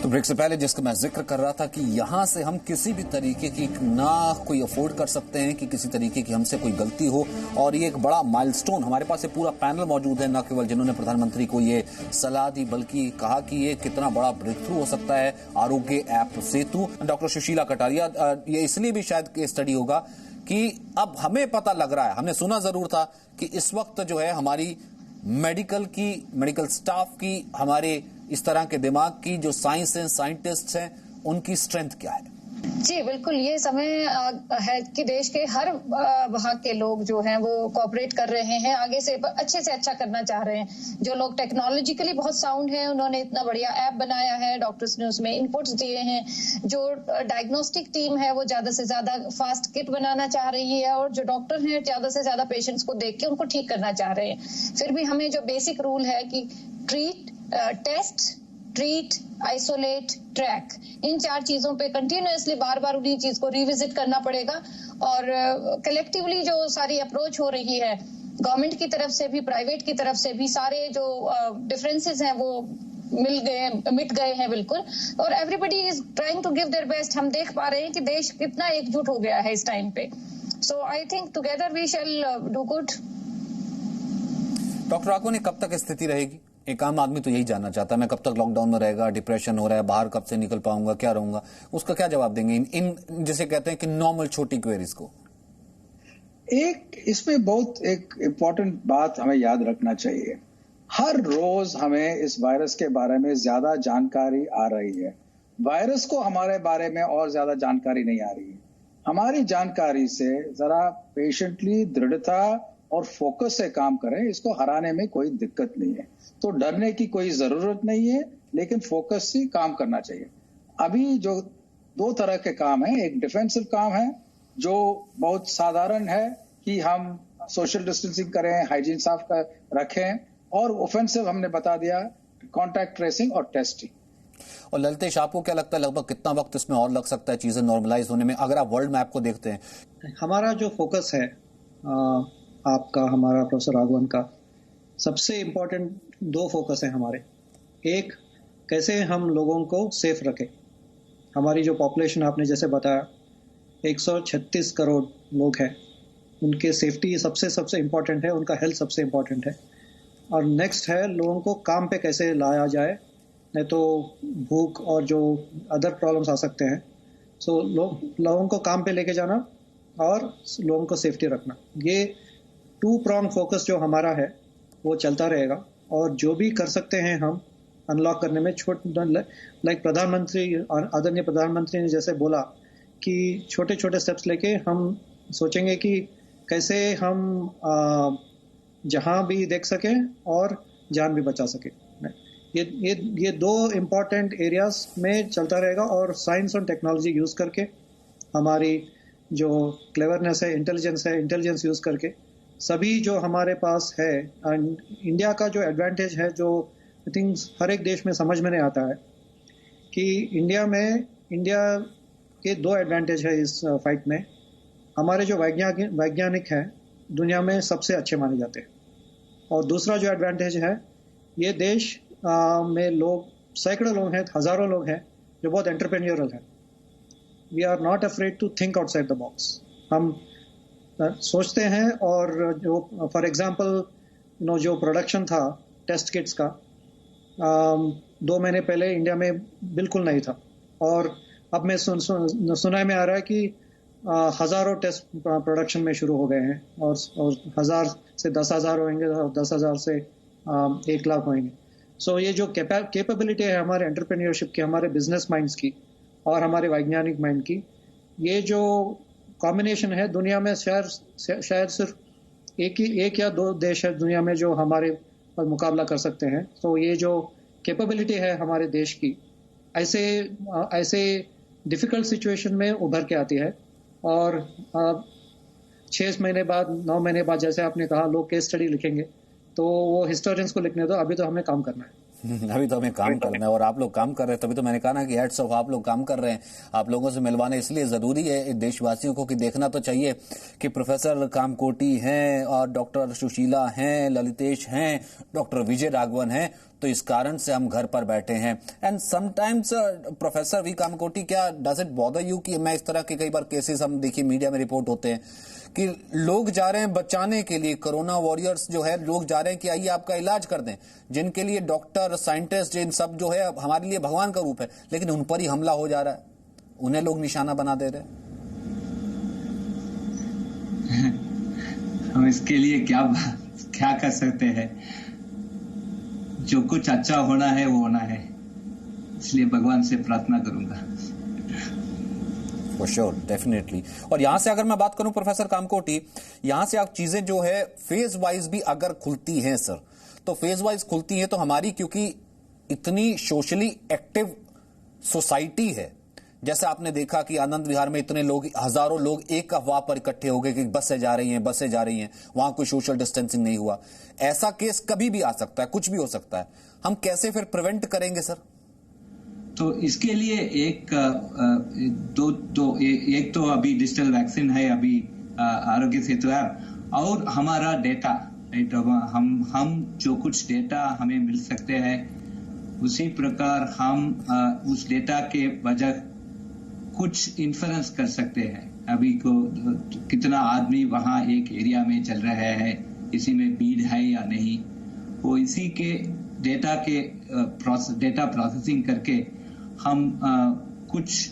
तो ब्रेक से पहले जिसका मैं जिक्र कर रहा था कि यहां से हम किसी भी तरीके की ना कोई अफोर्ड कर सकते हैं कि किसी तरीके की हमसे कोई गलती हो, और ये एक बड़ा माइलस्टोन, हमारे पास ये पूरा पैनल मौजूद है, न केवल जिन्होंने प्रधानमंत्री को ये सलाह दी बल्कि कहा कि ये कितना बड़ा ब्रेक थ्रू हो सकता है आरोग्य ऐप सेतु। डॉक्टर सुशीला कटारिया, ये इसलिए भी शायद केस स्टडी होगा कि अब हमें पता लग रहा है, हमने सुना जरूर था कि इस वक्त जो है हमारी मेडिकल स्टाफ की, हमारे इस तरह के दिमाग की जो साइंस हैं, साइंटिस्ट हैं, उनकी स्ट्रेंथ क्या है? जी बिल्कुल, ये समय है कि देश के हर भाग के लोग जो हैं वो कोऑपरेट कर रहे हैं, आगे से अच्छे से अच्छा करना चाह रहे हैं। जो लोग टेक्नोलॉजिकली बहुत साउंड हैं, उन्होंने इतना बढ़िया ऐप बनाया है, डॉक्टर्स ने उसमें इनपुट्स दिए हैं। जो डायग्नोस्टिक टीम है वो ज्यादा से ज्यादा फास्ट किट बनाना चाह रही है, और जो डॉक्टर हैं ज्यादा से ज्यादा पेशेंट्स को देख के उनको ठीक करना चाह रहे हैं। फिर भी हमें जो बेसिक रूल है कि ट्रीट, आइसोलेट, ट्रैक, इन 4 चीजों पे कंटिन्यूअसली बार बार उन्हीं चीज को रिविजिट करना पड़ेगा। और कलेक्टिवली जो सारी अप्रोच हो रही है गवर्नमेंट की तरफ से भी, प्राइवेट की तरफ से भी, सारे जो डिफरेंसेस हैं वो मिट गए हैं बिल्कुल, और everybody is trying to give their best. हम देख पा रहे हैं कि देश कितना एकजुट हो गया है इस टाइम पे। So I think together we shall do good. Doctor Raghavan, कब तक स्थिति रहेगी? एक आम आदमी तो यही जानना चाहता है, मैं कब तक लॉकडाउन में रहेगा, डिप्रेशन हो रहा है, बाहर कब से निकल पाऊंगा, क्या रहूंगा, उसका क्या जवाब देंगे इन जिसे कहते हैं कि नॉर्मल छोटी क्वेरीज को? एक इसमें बहुत एक इम्पोर्टेंट बात हमें याद रखना चाहिए। हर रोज हमें इस वायरस के बारे में ज्यादा जानकारी आ रही है। वायरस को हमारे बारे में और ज्यादा जानकारी नहीं आ रही है। हमारी जानकारी से जरा पेशेंटली, दृढ़ता और फोकस से काम करें, इसको हराने में कोई दिक्कत नहीं है। तो डरने की कोई जरूरत नहीं है, लेकिन फोकस से काम करना चाहिए। अभी जो 2 तरह के काम हैं, एक डिफेंसिव काम है जो बहुत साधारण है कि हम सोशल डिस्टेंसिंग करें, हाइजीन साफ रखें, और ऑफेंसिव हमने बता दिया, कॉन्टैक्ट ट्रेसिंग और टेस्टिंग। और ललितेश, आपको क्या लगता है लगभग कितना वक्त इसमें और लग सकता है चीजें नॉर्मलाइज होने में, अगर आप वर्ल्ड मैप को देखते हैं? हमारा जो फोकस है, आपका, हमारा, प्रोफेसर राघवन का, सबसे इम्पोर्टेंट 2 फोकस हैं हमारे। एक, कैसे हम लोगों को सेफ रखें। हमारी जो पॉपुलेशन आपने जैसे बताया 136 करोड़ लोग हैं, उनके सेफ्टी सबसे इम्पोर्टेंट है, उनका हेल्थ सबसे इम्पोर्टेंट है। और नेक्स्ट है लोगों को काम पे कैसे लाया जाए, नहीं तो भूख और जो अदर प्रॉब्लम्स आ सकते हैं। सो लोगों को काम पे लेके जाना और लोगों को सेफ्टी रखना, ये 2 prong फोकस जो हमारा है वो चलता रहेगा। और जो भी कर सकते हैं हम अनलॉक करने में, लाइक आदरणीय प्रधानमंत्री ने जैसे बोला कि छोटे छोटे स्टेप्स लेके हम सोचेंगे कि कैसे हम जहां भी देख सकें और जान भी बचा सकें। ये 2 इम्पोर्टेंट एरियाज में चलता रहेगा, और साइंस और टेक्नोलॉजी यूज करके, हमारी जो क्लेवरनेस है, इंटेलिजेंस यूज करके, सभी जो हमारे पास है। एंड इंडिया का जो एडवांटेज है, जो आई थिंक हर एक देश में समझ में नहीं आता है, कि इंडिया के 2 एडवांटेज है इस फाइट में। हमारे जो वैज्ञानिक हैं दुनिया में सबसे अच्छे माने जाते हैं, और दूसरा जो एडवांटेज है, ये देश में लोग, सैकड़ों लोग हैं, हजारों लोग हैं जो बहुत एंटरप्रेन्योरल हैं। We are not afraid to think outside the box. हम सोचते हैं, और जो फॉर एग्जांपल जो प्रोडक्शन था टेस्ट किट्स का 2 महीने पहले इंडिया में बिल्कुल नहीं था, और अब मैं सुनाई में आ रहा है कि हजारों टेस्ट प्रोडक्शन में शुरू हो गए हैं, और 1000 से 10,000 होंगे, और 10,000 से 1 लाख होंगे। सो ये जो कैपेबिलिटी है हमारे एंटरप्रेन्योरशिप की, हमारे बिजनेस माइंड्स की और हमारे वैज्ञानिक माइंड की, ये जो कॉम्बिनेशन है, दुनिया में शायद सिर्फ एक या 2 देश है दुनिया में जो हमारे पर मुकाबला कर सकते हैं। तो ये जो कैपेबिलिटी है हमारे देश की, ऐसे डिफिकल्ट सिचुएशन में उभर के आती है। और 6 महीने बाद, 9 महीने बाद, जैसे आपने कहा, लोग केस स्टडी लिखेंगे, तो वो हिस्टोरियंस को लिखने दो। अभी तो हमें काम करना है। अभी तो हमें काम करना है, और आप लोग काम कर रहे हैं, तभी तो मैंने कहा ना कि हेड्स ऑफ आप लोग काम कर रहे हैं। आप लोगों से मिलवाना इसलिए जरूरी है देशवासियों को कि देखना तो चाहिए कि प्रोफेसर कामकोटी हैं, और डॉक्टर सुशीला हैं, ललितेश हैं, डॉक्टर विजय राघवन हैं, तो इस कारण से हम घर पर बैठे हैं। And sometimes professor V Kamakoti, क्या डज इट बॉदर यू कि मैं इस तरह के कई बार केसेस हम देखिए मीडिया में रिपोर्ट होते हैं कि लोग जा रहे हैं बचाने के लिए, कोरोना वॉरियर्स जो है लोग जा रहे हैं कि आइए आपका इलाज कर दें, जिनके लिए डॉक्टर साइंटिस्ट जिन सब जो है हमारे लिए भगवान का रूप है, लेकिन उन पर ही हमला हो जा रहा है, उन्हें लोग निशाना बना दे रहे हैं। हम इसके लिए क्या कर सकते हैं? जो कुछ अच्छा होना है वो होना है, इसलिए भगवान से प्रार्थना करूंगा। For sure, definitely. और यहां से अगर मैं बात करूं प्रोफेसर कामकोटी, यहां से आप चीजें जो है फेज वाइज भी अगर खुलती हैं सर, तो फेज वाइज खुलती हैं तो हमारी, क्योंकि इतनी सोशली एक्टिव सोसाइटी है, जैसे आपने देखा कि आनंद विहार में इतने लोग, हजारों लोग एक अफवाह पर इकट्ठे हो गए कि बसें जा रही हैं, वहां कोई सोशल डिस्टेंसिंग नहीं हुआ। ऐसा केस कभी भी आ सकता है, कुछ भी हो सकता है। हम कैसे फिर प्रिवेंट करेंगे सर? तो इसके लिए एक तो अभी डिजिटल वैक्सीन है, अभी आरोग्य सेतु ऐप, और हमारा डेटा, राइट, हम जो कुछ डेटा हमें मिल सकते हैं उसी प्रकार हम उस डेटा के वजह कुछ इन्फ्लुएंस कर सकते हैं। अभी को कितना आदमी वहां एक एरिया में चल रहा है, इसी में भीड़ है या नहीं, वो इसी के डेटा प्रोसेसिंग करके हम कुछ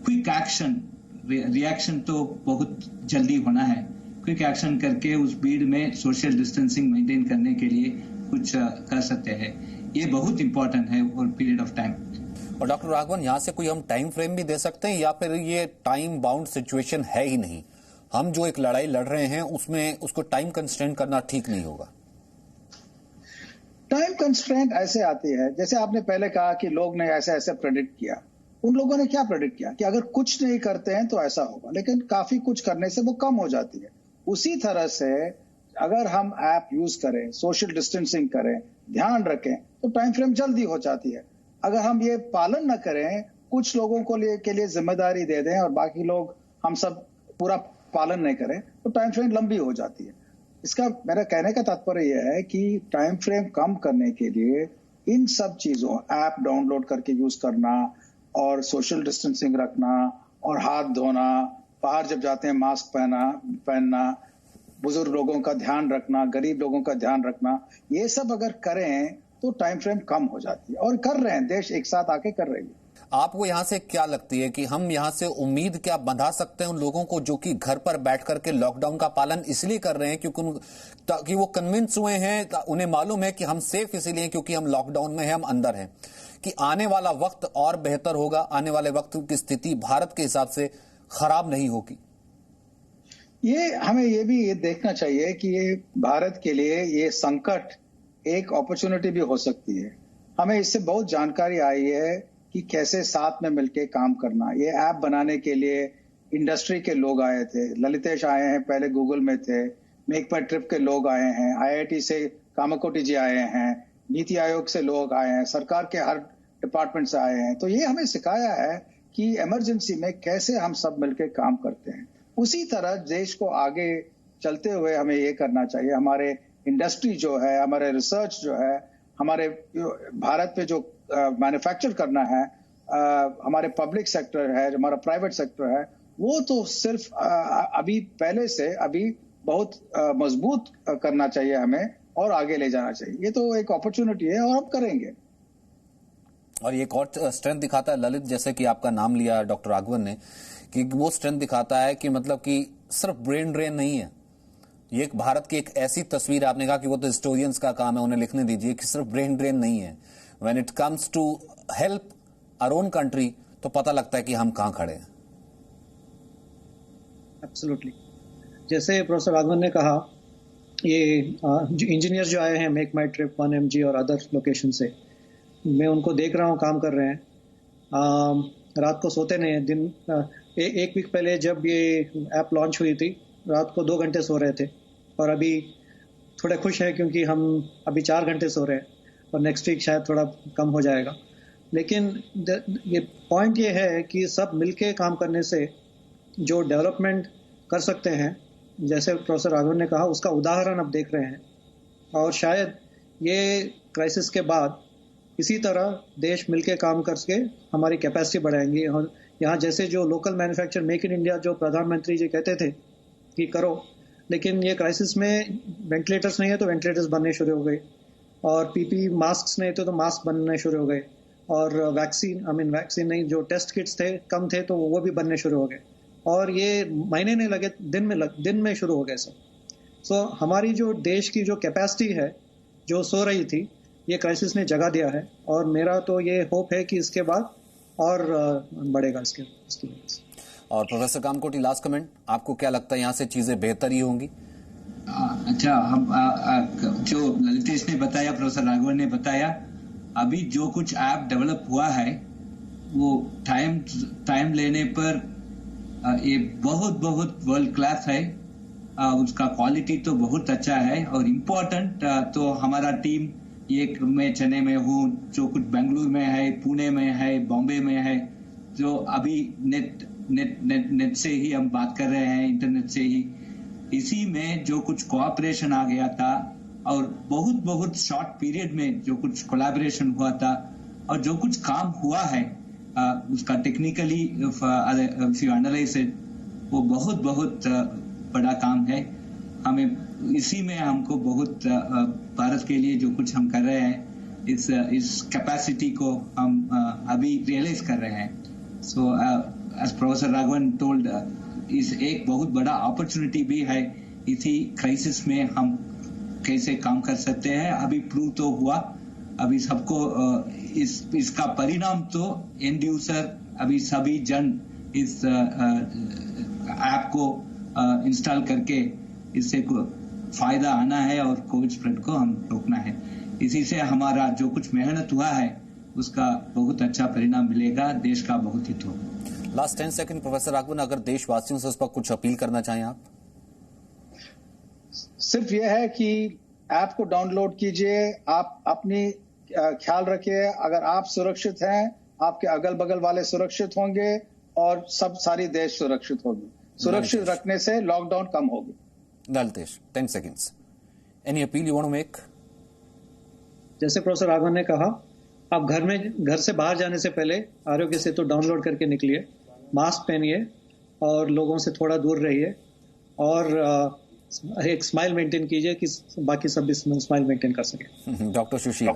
क्विक एक्शन, रिएक्शन तो बहुत जल्दी होना है, क्विक एक्शन करके उस भीड़ में सोशल डिस्टेंसिंग मेंटेन करने के लिए कुछ कर सकते हैं। ये बहुत इंपॉर्टेंट है और पीरियड ऑफ टाइम। और डॉक्टर राघवन, यहां से कोई हम टाइम फ्रेम भी दे सकते हैं, या फिर ये टाइम बाउंड सिचुएशन है ही नहीं? हम जो एक लड़ाई लड़ रहे हैं उसमें उसको टाइम कंस्ट्रेंट करना ठीक नहीं होगा। टाइम कंस्ट्रेंट ऐसे आती है, जैसे आपने पहले कहा कि लोग ने ऐसे ऐसे प्रेडिक्ट किया। उन लोगों ने क्या प्रेडिक्ट किया कि अगर कुछ नहीं करते हैं तो ऐसा होगा, लेकिन काफी कुछ करने से वो कम हो जाती है। उसी तरह से अगर हम ऐप यूज करें, सोशल डिस्टेंसिंग करें, ध्यान रखें, तो टाइम फ्रेम जल्दी हो जाती है। अगर हम ये पालन न करें, कुछ लोगों को के लिए जिम्मेदारी दे दें और बाकी लोग हम सब पूरा पालन नहीं करें, तो टाइम फ्रेम लंबी हो जाती है। इसका मेरा कहने का तात्पर्य यह है कि टाइम फ्रेम कम करने के लिए इन सब चीजों, ऐप डाउनलोड करके यूज करना और सोशल डिस्टेंसिंग रखना और हाथ धोना, बाहर जब जाते हैं मास्क पहनना, बुजुर्ग लोगों का ध्यान रखना, गरीब लोगों का ध्यान रखना, ये सब अगर करें तो टाइम फ्रेम कम हो जाती है, और कर रहे हैं, देश एक साथ आके कर रही है। आपको यहां से क्या लगती है कि हम यहां से उम्मीद क्या बंधा सकते हैं उन लोगों को जो कि घर पर बैठ करके लॉकडाउन का पालन इसलिए कर रहे हैं क्योंकि वो कन्विंस हुए हैं, उन्हें मालूम है कि हम सेफ इसलिए क्योंकि हम लॉकडाउन में हैं, हम अंदर हैं, कि आने वाला वक्त और बेहतर होगा, आने वाले वक्त की स्थिति भारत के हिसाब से खराब नहीं होगी? हमें ये देखना चाहिए कि ये भारत के लिए ये संकट एक अपॉर्चुनिटी भी हो सकती है। हमें इससे बहुत जानकारी आई है कि कैसे साथ में मिलकर काम करना। ये ऐप बनाने के लिए इंडस्ट्री के लोग आए थे, ललितेश आए हैं, पहले गूगल में थे, मेक माई ट्रिप के लोग आए हैं, IIT से कामाकोटी जी आए हैं, नीति आयोग से लोग आए हैं, सरकार के हर डिपार्टमेंट से आए हैं। तो ये हमें सिखाया है कि इमरजेंसी में कैसे हम सब मिलकर काम करते हैं। उसी तरह देश को आगे चलते हुए हमें ये करना चाहिए। हमारे इंडस्ट्री जो है, हमारे रिसर्च जो है, हमारे भारत पे जो मैन्युफैक्चर करना है, हमारे पब्लिक सेक्टर है, हमारा प्राइवेट सेक्टर है, वो तो सिर्फ अभी पहले से अभी बहुत मजबूत करना चाहिए हमें और आगे ले जाना चाहिए। ये तो एक अपॉर्चुनिटी है और हम करेंगे। और एक और स्ट्रेंथ दिखाता है ललित, जैसे कि आपका नाम लिया डॉक्टर राघवन ने, कि वो स्ट्रेंथ दिखाता है कि मतलब कि सिर्फ ब्रेन ड्रेन नहीं है। ये एक भारत की एक ऐसी तस्वीर, आपने कहा कि वो तो हिस्टोरियंस का काम है, उन्हें लिखने दीजिए, कि सिर्फ ब्रेन ड्रेन नहीं है। When it comes to help our own country, तो पता लगता है कि हम कहां खड़े हैं। एब्सोल्युटली। जैसे प्रोफेसर राघवन ने कहा, ये इंजीनियर्स जो आए हैं मेक माई ट्रिप, 1MG और अदर लोकेशन से, मैं उनको देख रहा हूँ काम कर रहे हैं। रात को सोते नहीं, दिन एक वीक पहले जब ये ऐप लॉन्च हुई थी, रात को 2 घंटे सो रहे थे, और अभी थोड़े खुश हैं क्योंकि हम अभी 4 घंटे सो रहे हैं, और नेक्स्ट वीक शायद थोड़ा कम हो जाएगा। लेकिन ये पॉइंट ये है कि सब मिलके काम करने से जो डेवलपमेंट कर सकते हैं, जैसे प्रोफेसर राघवन ने कहा, उसका उदाहरण अब देख रहे हैं। और शायद ये क्राइसिस के बाद इसी तरह देश मिलके काम करके हमारी कैपेसिटी बढ़ाएंगे। और यहाँ जैसे जो local manufacture make in India जो प्रधानमंत्री जी कहते थे कि करो, लेकिन ये क्राइसिस में वेंटिलेटर्स नहीं है तो वेंटिलेटर्स बनने शुरू हो गए, और पीपी मास्क नहीं थे तो मास्क बनने शुरू हो गए, और वैक्सीन नहीं, जो टेस्ट किट्स थे कम थे तो वो भी बनने शुरू हो गए, और ये महीने नहीं लगे, दिन में शुरू हो गए सब। सो हमारी जो देश की जो कैपेसिटी है जो सो रही थी, ये क्राइसिस ने जगा दिया है, और मेरा तो ये होप है कि इसके बाद और बढ़ेगा इसकी वजह से। और प्रोफेसर कामकोटी, लास्ट कमेंट, आपको क्या लगता है यहाँ से चीजें बेहतर ही होंगी? अच्छा, हम जो ललितेश ने बताया, प्रोफेसर राघवन ने बताया, अभी जो कुछ ऐप डेवलप हुआ है वो टाइम लेने पर ये बहुत वर्ल्ड क्लास है। उसका क्वालिटी तो बहुत अच्छा है, और इम्पोर्टेंट तो हमारा टीम, एक मैं चेन्नई में हूँ, जो कुछ बेंगलुरु में है, पुणे में है, बॉम्बे में है, जो अभी नेट से ही हम बात कर रहे हैं, इंटरनेट से ही। इसी में जो कुछ कोऑपरेशन आ गया था, और बहुत शॉर्ट पीरियड में जो कुछ कोलैबोरेशन हुआ था, और जो कुछ काम हुआ है उसका technically if you analyse it, वो बहुत बड़ा काम है। हमें इसी में हमको बहुत भारत के लिए जो कुछ हम कर रहे हैं, इस कैपेसिटी को हम अभी रियलाइज कर रहे हैं। So as professor Raghavan told, इस एक बहुत बड़ा अपॉर्चुनिटी भी है। इसी क्राइसिस में हम कैसे काम कर सकते हैं, अभी प्रूव तो हुआ। अभी सबको इसका परिणाम तो एंड यूजर, अभी सभी जन इस ऐप को इंस्टॉल करके इससे फायदा आना है, और कोविड स्प्रेड को हम रोकना है। इसी से हमारा जो कुछ मेहनत हुआ है उसका बहुत अच्छा परिणाम मिलेगा, देश का बहुत हित होगा। लास्ट 10 सेकंड प्रोफेसर राघवन, अगर देशवासियों से उस पर कुछ अपील करना चाहें आप? सिर्फ यह है कि ऐप को डाउनलोड कीजिए, आप अपनी ख्याल रखिए। अगर आप सुरक्षित हैं, आपके अगल बगल वाले सुरक्षित होंगे, और सारी देश सुरक्षित होगी। सुरक्षित रखने से लॉकडाउन कम होगी। Lalitesh, 10 seconds. Any appeal you want to make? जैसे प्रोफेसर राघवन ने कहा, आप घर से बाहर जाने से पहले आरोग्य सेतु डाउनलोड करके निकलिए, मास्क पहनिए, और लोगों से थोड़ा दूर रहिए, और एक स्माइल मेंटेन कीजिए कि बाकी सब भी स्माइल मेंटेन कर सके। डॉक्टर सुशीला,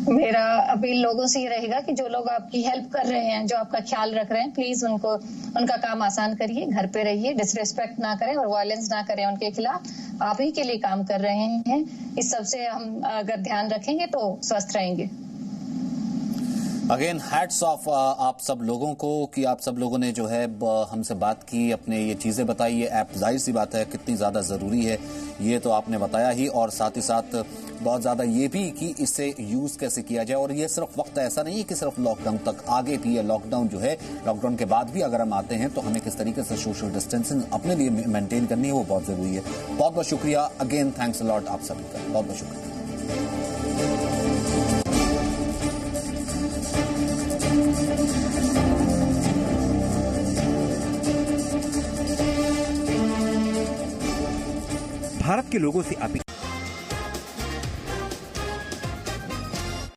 मेरा अपील लोगों से ही रहेगा कि जो लोग आपकी हेल्प कर रहे हैं, जो आपका ख्याल रख रहे हैं, प्लीज उनका काम आसान करिए, घर पे रहिए, डिसरिस्पेक्ट ना करें और वायलेंस ना करें उनके खिलाफ। आप ही के लिए काम कर रहे हैं। इस सब से हम अगर ध्यान रखेंगे तो स्वस्थ रहेंगे। अगेन हैट्स ऑफ आप सब लोगों को कि आप सब लोगों ने जो है हमसे बात की, अपने ये चीजें बताई। ये ऐप जाहिर सी बात है कितनी ज्यादा जरूरी है ये तो आपने बताया ही, और साथ ही साथ बहुत ज्यादा ये भी कि इसे यूज कैसे किया जाए। और ये सिर्फ वक्त ऐसा नहीं है कि सिर्फ लॉकडाउन तक, आगे भी है लॉकडाउन जो है, लॉकडाउन के बाद भी अगर हम आते हैं तो हमें किस तरीके से सोशल डिस्टेंसिंग अपने लिए मेंटेन करनी है, वो बहुत जरूरी है। बहुत बहुत शुक्रिया अगेन, थैंक्स अ लॉट आप सभी का, बहुत बहुत शुक्रिया। भारत के लोगों से अपील